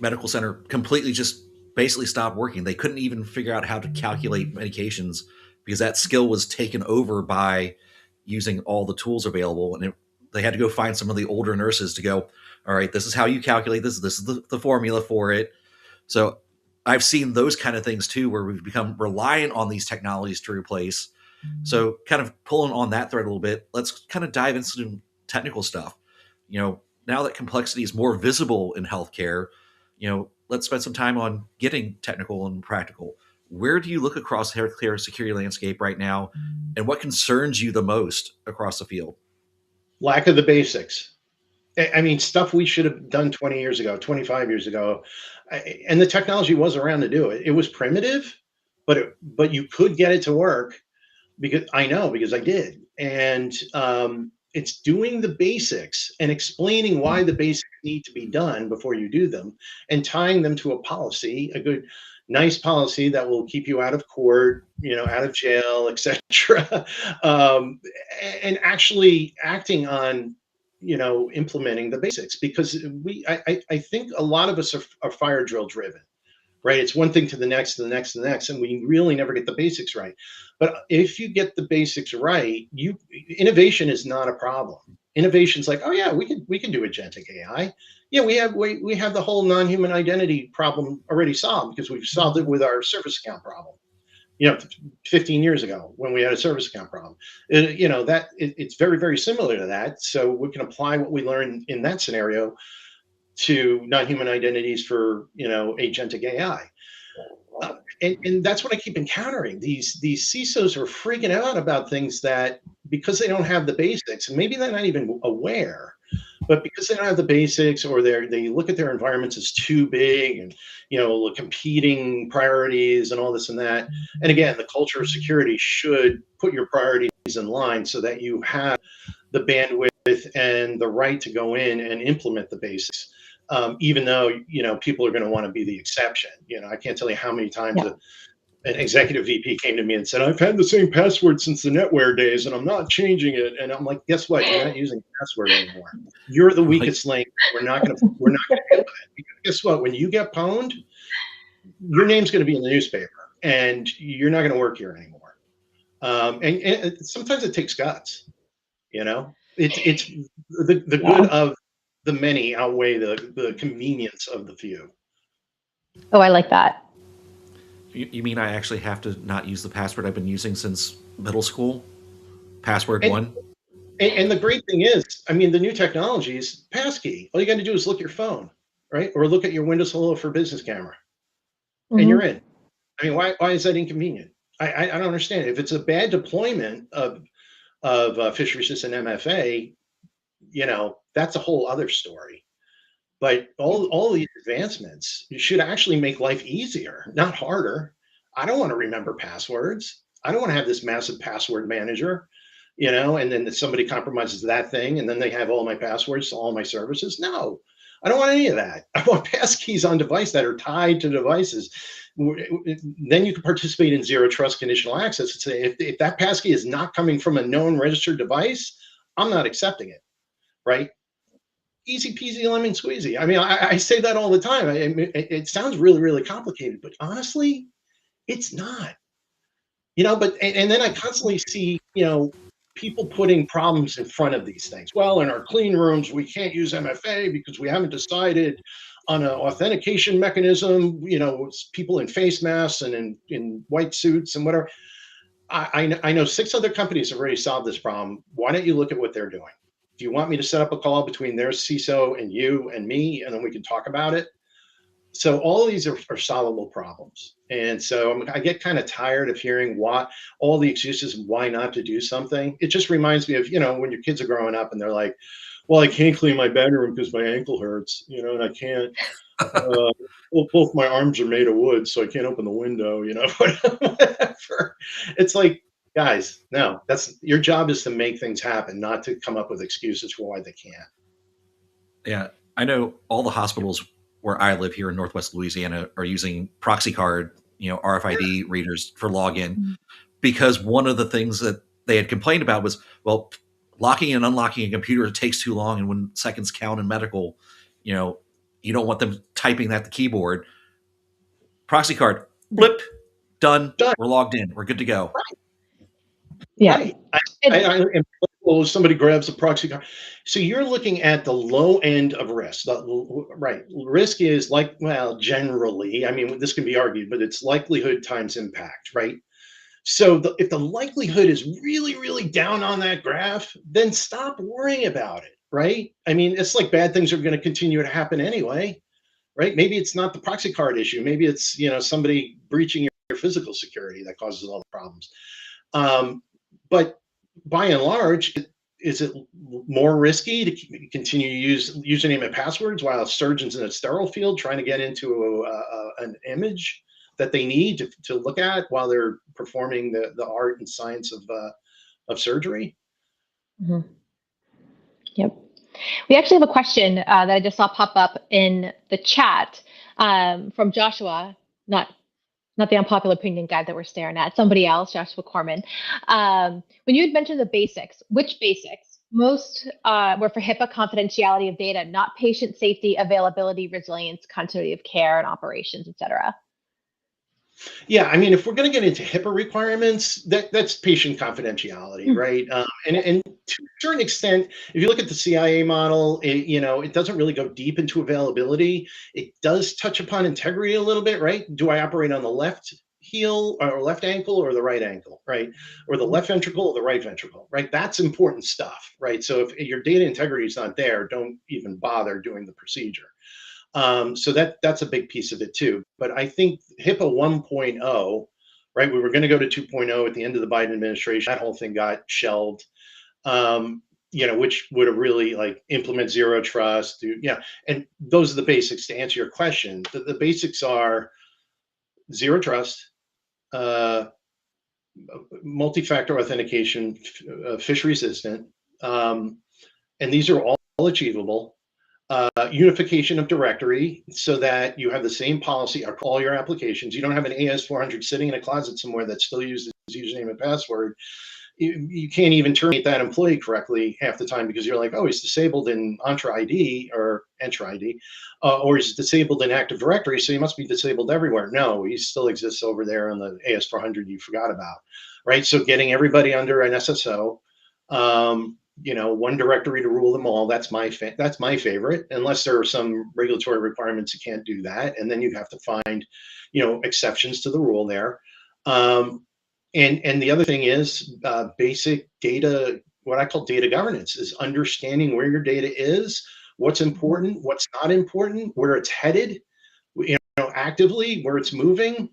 Speaker 1: medical center completely just basically stopped working. They couldn't even figure out how to calculate medications because that skill was taken over by using all the tools available. And they had to go find some of the older nurses to go, all right, this is how you calculate this. This is the formula for it. So I've seen those kind of things too, where we've become reliant on these technologies to replace. So kind of pulling on that thread a little bit, let's kind of dive into some technical stuff. Now that complexity is more visible in healthcare, let's spend some time on getting technical and practical. Where do you look across the healthcare security landscape right now, and what concerns you the most across the field?
Speaker 2: Lack of the basics. I mean, stuff we should have done 20 years ago, 25 years ago, and the technology was around to do it. It was primitive, but you could get it to work, because I did. And it's doing the basics and explaining why the basics need to be done before you do them, and tying them to a policy, a good, nice policy that will keep you out of court, out of jail, etc. um, and actually acting on, implementing the basics, because I think a lot of us are fire drill driven, right? It's one thing to the next, to the next, to the next, and we really never get the basics right. But if you get the basics right, innovation is not a problem. Innovation's like, oh yeah, we can do agentic AI. Yeah, we have the whole non-human identity problem already solved, because we've solved it with our service account problem. 15 years ago when we had a service account problem, it's very, very similar to that. So we can apply what we learned in that scenario to non-human identities for agentic AI. And that's what I keep encountering. These CISOs are freaking out about things that, because they don't have the basics, and maybe they're not even aware, but because they don't have the basics, or they look at their environments as too big, and competing priorities and all this and that. And again, the culture of security should put your priorities in line so that you have the bandwidth and the right to go in and implement the basics. Even though people are going to want to be the exception. I can't tell you how many times an executive VP came to me and said, "I've had the same password since the NetWare days, and I'm not changing it." And I'm like, "Guess what? You're not using password anymore. You're the weakest link. We're not going to deal with it. Because guess what? When you get pwned, your name's going to be in the newspaper, and you're not going to work here anymore." And sometimes it takes guts. It's the good of the many outweigh the convenience of the few.
Speaker 3: Oh, I like that.
Speaker 1: You mean I actually have to not use the password I've been using since middle school? Password
Speaker 2: And,
Speaker 1: one?
Speaker 2: and the great thing is, I mean, the new technology is passkey. All you got to do is look at your phone, right? Or look at your Windows Hello for Business camera, and you're in. I mean, why is that inconvenient? I don't understand. If it's a bad deployment of fishery system MFA, that's a whole other story. But all these advancements should actually make life easier, not harder. I don't want to remember passwords. I don't want to have this massive password manager, and then somebody compromises that thing, and then they have all my passwords to all my services. No, I don't want any of that. I want passkeys on device that are tied to devices. Then you can participate in zero trust conditional access and say, if that passkey is not coming from a known registered device, I'm not accepting it, right? Easy peasy lemon squeezy. I mean, I say that all the time. It sounds really, really complicated, but honestly, it's not. But and then I constantly see, people putting problems in front of these things. Well, in our clean rooms, we can't use MFA because we haven't decided on an authentication mechanism. It's people in face masks and in white suits and whatever. I know 6 other companies have already solved this problem. Why don't you look at what they're doing? Do you want me to set up a call between their CISO and you and me, and then we can talk about it? So all of these are solvable problems. And so I get kind of tired of hearing all the excuses why not to do something. It just reminds me of, when your kids are growing up and they're like, well, I can't clean my bedroom because my ankle hurts, and I can't. Uh, well, both my arms are made of wood, so I can't open the window. Whatever. It's like, guys, no, that's your job is to make things happen, not to come up with excuses for why they can't.
Speaker 1: Yeah, I know all the hospitals where I live here in Northwest Louisiana are using proxy card, RFID readers for login,
Speaker 3: Mhm.
Speaker 1: because one of the things that they had complained about was, well, locking and unlocking a computer takes too long, and when seconds count in medical, you know, you don't want them typing at the keyboard. Proxy card, blip, done.
Speaker 2: Done.
Speaker 1: We're logged in. We're good to go.
Speaker 3: Yeah.
Speaker 2: Right. And well, somebody grabs a proxy card. So you're looking at the low end of risk. Right. Risk is like, well, generally, I mean, this can be argued, but it's likelihood times impact, right? So if the likelihood is really, really down on that graph, then stop worrying about it, right? I mean, it's like bad things are going to continue to happen anyway, right? Maybe it's not the proxy card issue. Maybe it's, somebody breaching your physical security that causes all the problems. But by and large, is it more risky to continue to use username and passwords while surgeons in a sterile field trying to get into an image that they need to look at while they're performing the art and science of surgery?
Speaker 3: Mhm. Yep. We actually have a question that I just saw pop up in the chat from Joshua, not not the unpopular opinion guy that we're staring at, somebody else, Joshua Corman. When you had mentioned the basics, which basics? Most were for HIPAA confidentiality of data, not patient safety, availability, resilience, continuity of care, and operations, et cetera.
Speaker 2: Yeah, I mean, if we're going to get into HIPAA requirements, that's patient confidentiality,
Speaker 3: Mm.
Speaker 2: right? And to a certain extent, if you look at the CIA model, it doesn't really go deep into availability. It does touch upon integrity a little bit, right? Do I operate on the left heel or left ankle or the right ankle, right? Or the left ventricle or the right ventricle, right? That's important stuff, right? So if your data integrity is not there, don't even bother doing the procedure. So that's a big piece of it too. But I think HIPAA 1.0, right? We were going to go to 2.0 at the end of the Biden administration. That whole thing got shelved. Which would have really like implement zero trust. And those are the basics to answer your question. The basics are zero trust, uh, multi-factor authentication, fish resistant, and these are all achievable. Unification of directory so that you have the same policy across all your applications. You don't have an AS400 sitting in a closet somewhere that still uses username and password. You can't even terminate that employee correctly half the time because you're like, oh, he's disabled in Entra ID or Entra ID, or he's disabled in Active Directory, so he must be disabled everywhere. No, he still exists over there on the AS400 you forgot about, right? So getting everybody under an SSO, one directory to rule them all. That's my favorite. Unless there are some regulatory requirements, you can't do that, and then you have to find, exceptions to the rule there. And the other thing is basic data. What I call data governance is understanding where your data is, what's important, what's not important, where it's headed, actively where it's moving.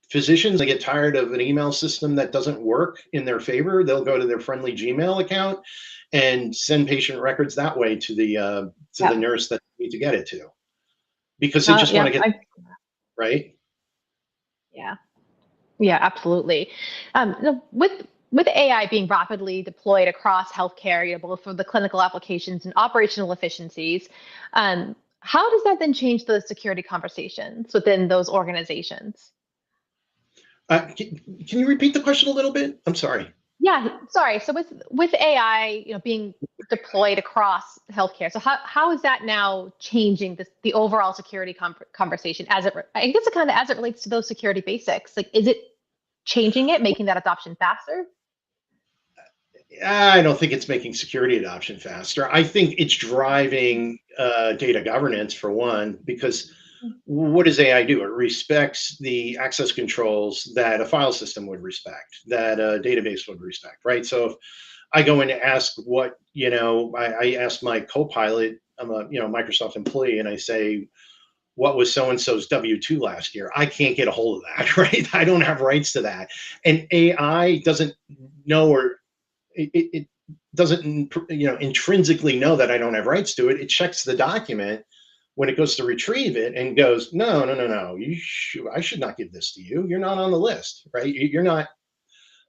Speaker 2: Physicians, they get tired of an email system that doesn't work in their favor. They'll go to their friendly Gmail account and send patient records that way to the nurse that they need to get it to, because they just want to get right.
Speaker 3: Yeah, absolutely. With AI being rapidly deployed across healthcare, both for the clinical applications and operational efficiencies, how does that then change the security conversations within those organizations?
Speaker 2: Can you repeat the question a little bit? I'm sorry.
Speaker 3: Yeah, sorry. So with AI, being deployed across healthcare, so how is that now changing the overall security conversation I guess it kind of as it relates to those security basics? Like, is it changing it, making that adoption faster?
Speaker 2: I don't think it's making security adoption faster. I think it's driving data governance for one, because what does AI do? It respects the access controls that a file system would respect, that a database would respect, right? So if I go in to ask I ask my co-pilot, I'm a Microsoft employee, and I say, what was so and so's W-2 last year? I can't get a hold of that, right? I don't have rights to that, and AI doesn't know, or it doesn't intrinsically know that I don't have rights to it. It checks the document when it goes to retrieve it and goes, no, no, no, no, I should not give this to you. You're not on the list, right? You're not.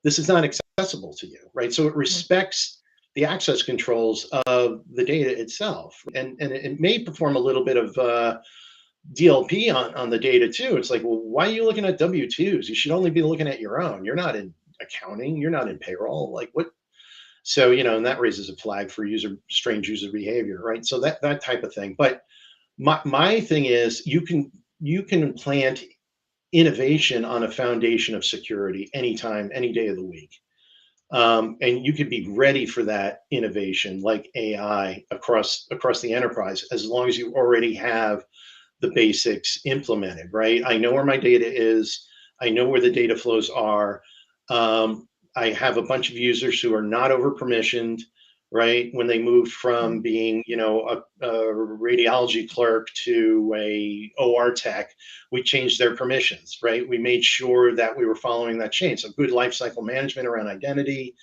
Speaker 2: This is not accessible to you, right? So it respects the access controls of the data itself, and it may perform a little bit of DLP on the data too. It's like, well, why are you looking at W-2s? You should only be looking at your own. You're not in accounting. You're not in payroll. Like what? So, and that raises a flag for strange user behavior, right? So that type of thing. But my thing is you can plant innovation on a foundation of security anytime, any day of the week. And you could be ready for that innovation like AI across the enterprise as long as you already have the basics implemented, right? I know where my data is. I know where the data flows are. I have a bunch of users who are not over permissioned, right? When they moved from being, a radiology clerk to a OR tech, we changed their permissions, right? We made sure that we were following that chain. So good lifecycle management around identity,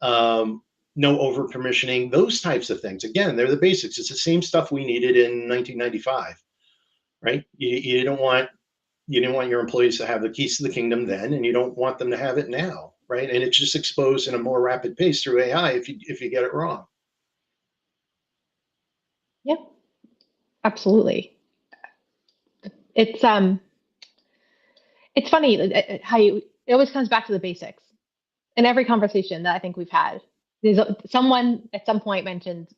Speaker 2: no over permissioning, those types of things. Again, they're the basics. It's the same stuff we needed in 1995, right? You didn't want your employees to have the keys to the kingdom then, and you don't want them to have it now, right? And it's just exposed in a more rapid pace through AI if you get it wrong.
Speaker 3: Yep, absolutely. It's funny how it always comes back to the basics in every conversation that I think we've had. Someone at some point mentioned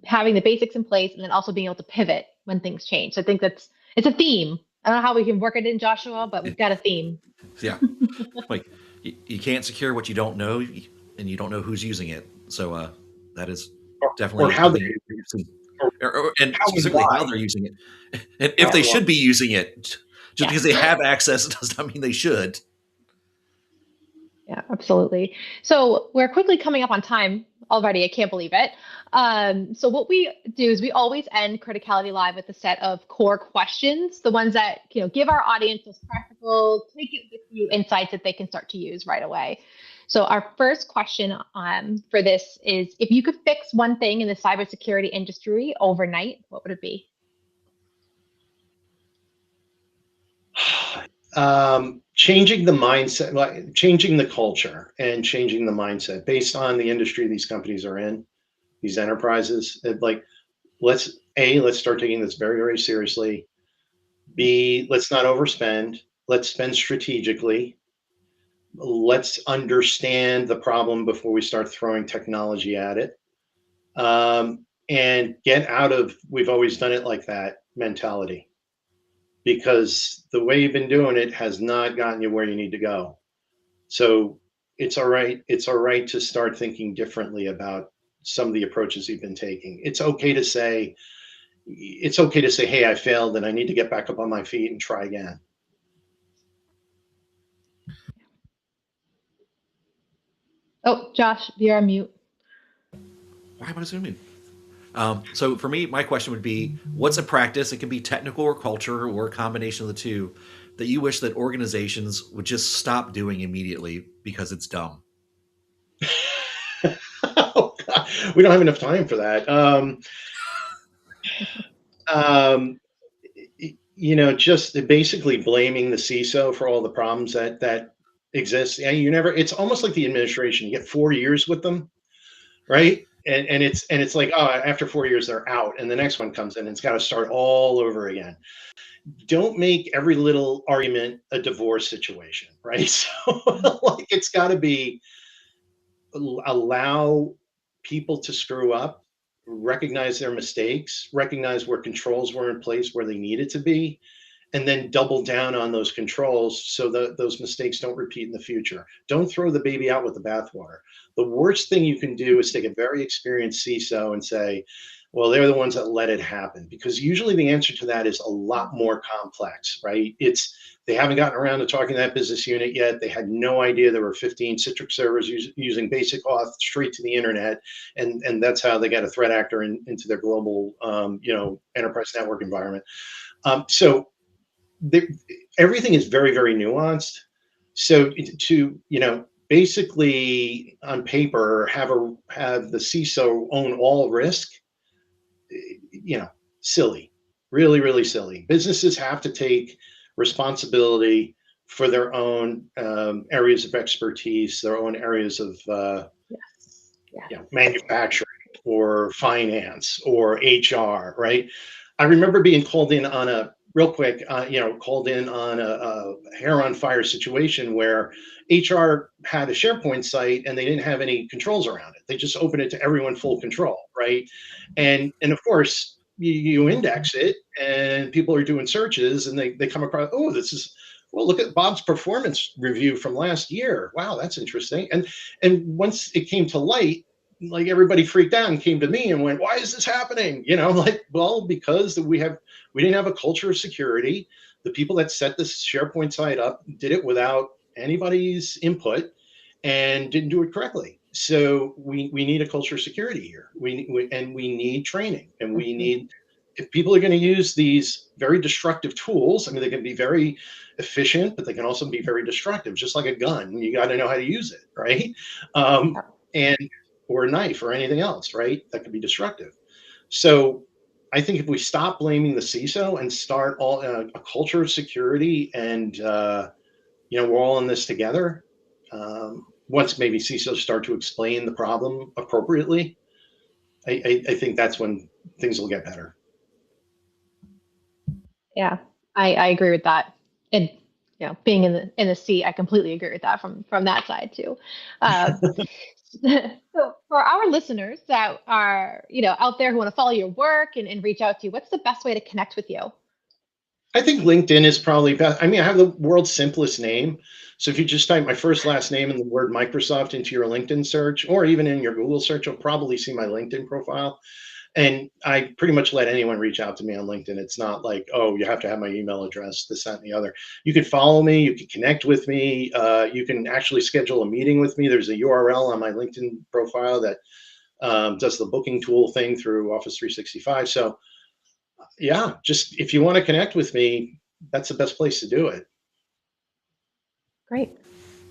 Speaker 3: having the basics in place and then also being able to pivot when things change. So I think it's a theme. I don't know how we can work it in, Joshua, but we've got a theme.
Speaker 1: Yeah. Like you can't secure what you don't know, and you don't know who's using it. So that is definitely
Speaker 2: or how
Speaker 1: something. And
Speaker 2: how
Speaker 1: specifically how they're using it, and if they should be using it. Just because they have access does not mean they should.
Speaker 3: Yeah, absolutely. So we're quickly coming up on time already. I can't believe it. So what we do is we always end Criticality Live with a set of core questions, the ones that give our audience those practical, take it with you insights that they can start to use right away. So our first question for this is, if you could fix one thing in the cybersecurity industry overnight, what would it be?
Speaker 2: Changing the mindset, like changing the culture and changing the mindset based on the industry these companies are in, these enterprises. Like, let's start taking this very, very seriously. B, let's not overspend. Let's spend strategically. Let's understand the problem before we start throwing technology at it. And get out of we've always done it like that mentality, because the way you've been doing it has not gotten you where you need to go. So it's all right. It's all right to start thinking differently about some of the approaches you've been taking. It's okay to say, hey, I failed and I need to get back up on my feet and try again.
Speaker 3: Oh, Josh, you're on mute.
Speaker 1: Why am I zooming? So for me, my question would be, what's a practice, it can be technical or culture or a combination of the two, that you wish that organizations would just stop doing immediately because it's dumb?
Speaker 2: Oh, God. We don't have enough time for that. Just basically blaming the CISO for all the problems that exist. And it's almost like the administration. You get 4 years with them, right? And it's like, oh, after 4 years they're out, and the next one comes in and it's got to start all over again. Don't make every little argument a divorce situation, right? So like, it's got to be, allow people to screw up, recognize their mistakes, recognize where controls were in place where they needed to be, and then double down on those controls so that those mistakes don't repeat in the future. Don't throw the baby out with the bathwater. The worst thing you can do is take a very experienced CISO and say, well, they're the ones that let it happen, because usually the answer to that is a lot more complex, right? They haven't gotten around to talking to that business unit yet. They had no idea there were 15 Citrix servers using basic auth straight to the internet, and that's how they got a threat actor into their global, enterprise network environment. So everything is very, very nuanced. So to basically on paper have the CISO own all risk, silly, really, really silly. Businesses have to take responsibility for their own areas of expertise, their own areas of
Speaker 3: Yes. Yeah.
Speaker 2: manufacturing or finance or HR, right? I remember being called in on a real quick, called in on a hair on fire situation where HR had a SharePoint site and they didn't have any controls around it. They just opened it to everyone full control, right? And of course, you index it and people are doing searches and they come across, oh, well, look at Bob's performance review from last year. Wow, that's interesting. And once it came to light, like everybody freaked out and came to me and went, why is this happening? Like, well, because we didn't have a culture of security. The people that set this SharePoint site up did it without anybody's input and didn't do it correctly. So we need a culture of security here. We need training, and we need, if people are going to use these very destructive tools, I mean, they can be very efficient, but they can also be very destructive, just like a gun. You got to know how to use it, right? And or a knife or anything else, right? That could be destructive. So I think if we stop blaming the CISO and start all a culture of security, and we're all in this together. Once maybe CISOs start to explain the problem appropriately, I think that's when things will get better.
Speaker 3: Yeah, I agree with that. And being in the seat, I completely agree with that from that side too. So for our listeners that are out there who want to follow your work and reach out to you, what's the best way to connect with you?
Speaker 2: I think LinkedIn is probably best. I mean, I have the world's simplest name. So if you just type my first last name and the word Microsoft into your LinkedIn search, or even in your Google search, you'll probably see my LinkedIn profile. And I pretty much let anyone reach out to me on LinkedIn. It's not like, oh, you have to have my email address, this, that, and the other. You can follow me. You can connect with me. You can actually schedule a meeting with me. There's a URL on my LinkedIn profile that does the booking tool thing through Office 365. So yeah, just if you want to connect with me, that's the best place to do it.
Speaker 3: Great.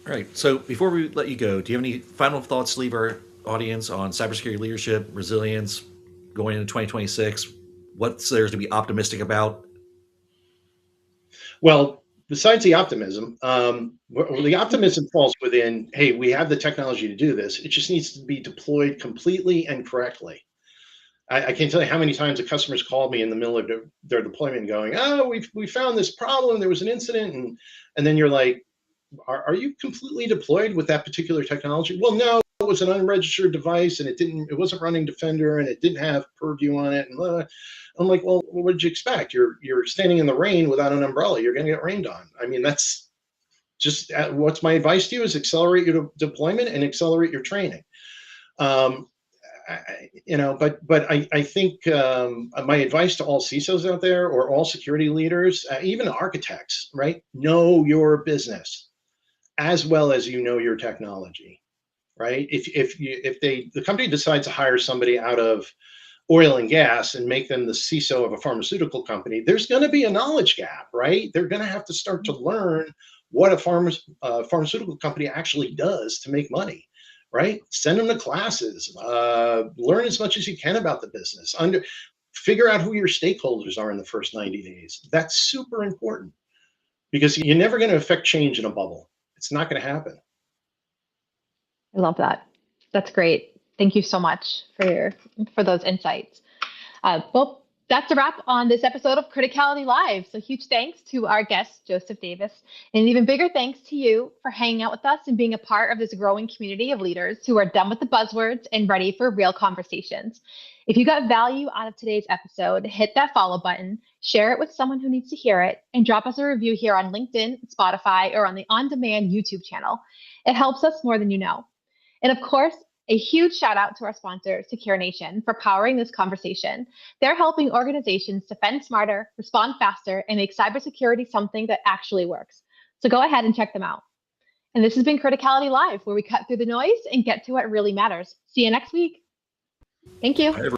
Speaker 1: All right. So before we let you go, do you have any final thoughts to leave our audience on cybersecurity leadership, resilience, going into 2026? What's there to be optimistic about?
Speaker 2: Well, besides the optimism, the optimism falls within, hey, we have the technology to do this. It just needs to be deployed completely and correctly. I can't tell you how many times the customers called me in the middle of their deployment going, oh, we found this problem. There was an incident. And then you're like, are you completely deployed with that particular technology? Well, no, it was an unregistered device and it wasn't running Defender and it didn't have Purview on it. And I'm like, well, what did you expect? You're standing in the rain without an umbrella. You're going to get rained on. I mean, that's just what's my advice to you is accelerate your deployment and accelerate your training. But I think my advice to all CISOs out there or all security leaders, even architects, right? Know your business as well as your technology, right? If the company decides to hire somebody out of oil and gas and make them the CISO of a pharmaceutical company, there's going to be a knowledge gap, right? They're going to have to start to learn what a pharmaceutical company actually does to make money, right? Send them to classes, learn as much as you can about the business, figure out who your stakeholders are in the first 90 days. That's super important because you're never going to affect change in a bubble. It's not going to happen.
Speaker 3: I love that. That's great. Thank you so much for those insights. Well, that's a wrap on this episode of Criticality Live. So huge thanks to our guest, Joseph Davis, and an even bigger thanks to you for hanging out with us and being a part of this growing community of leaders who are done with the buzzwords and ready for real conversations. If you got value out of today's episode, hit that follow button, share it with someone who needs to hear it, and drop us a review here on LinkedIn, Spotify, or on the on-demand YouTube channel. It helps us more than you know. And of course, a huge shout out to our sponsor, Secure Nation, for powering this conversation. They're helping organizations defend smarter, respond faster, and make cybersecurity something that actually works. So go ahead and check them out. And this has been Criticality Live, where we cut through the noise and get to what really matters. See you next week. Thank you.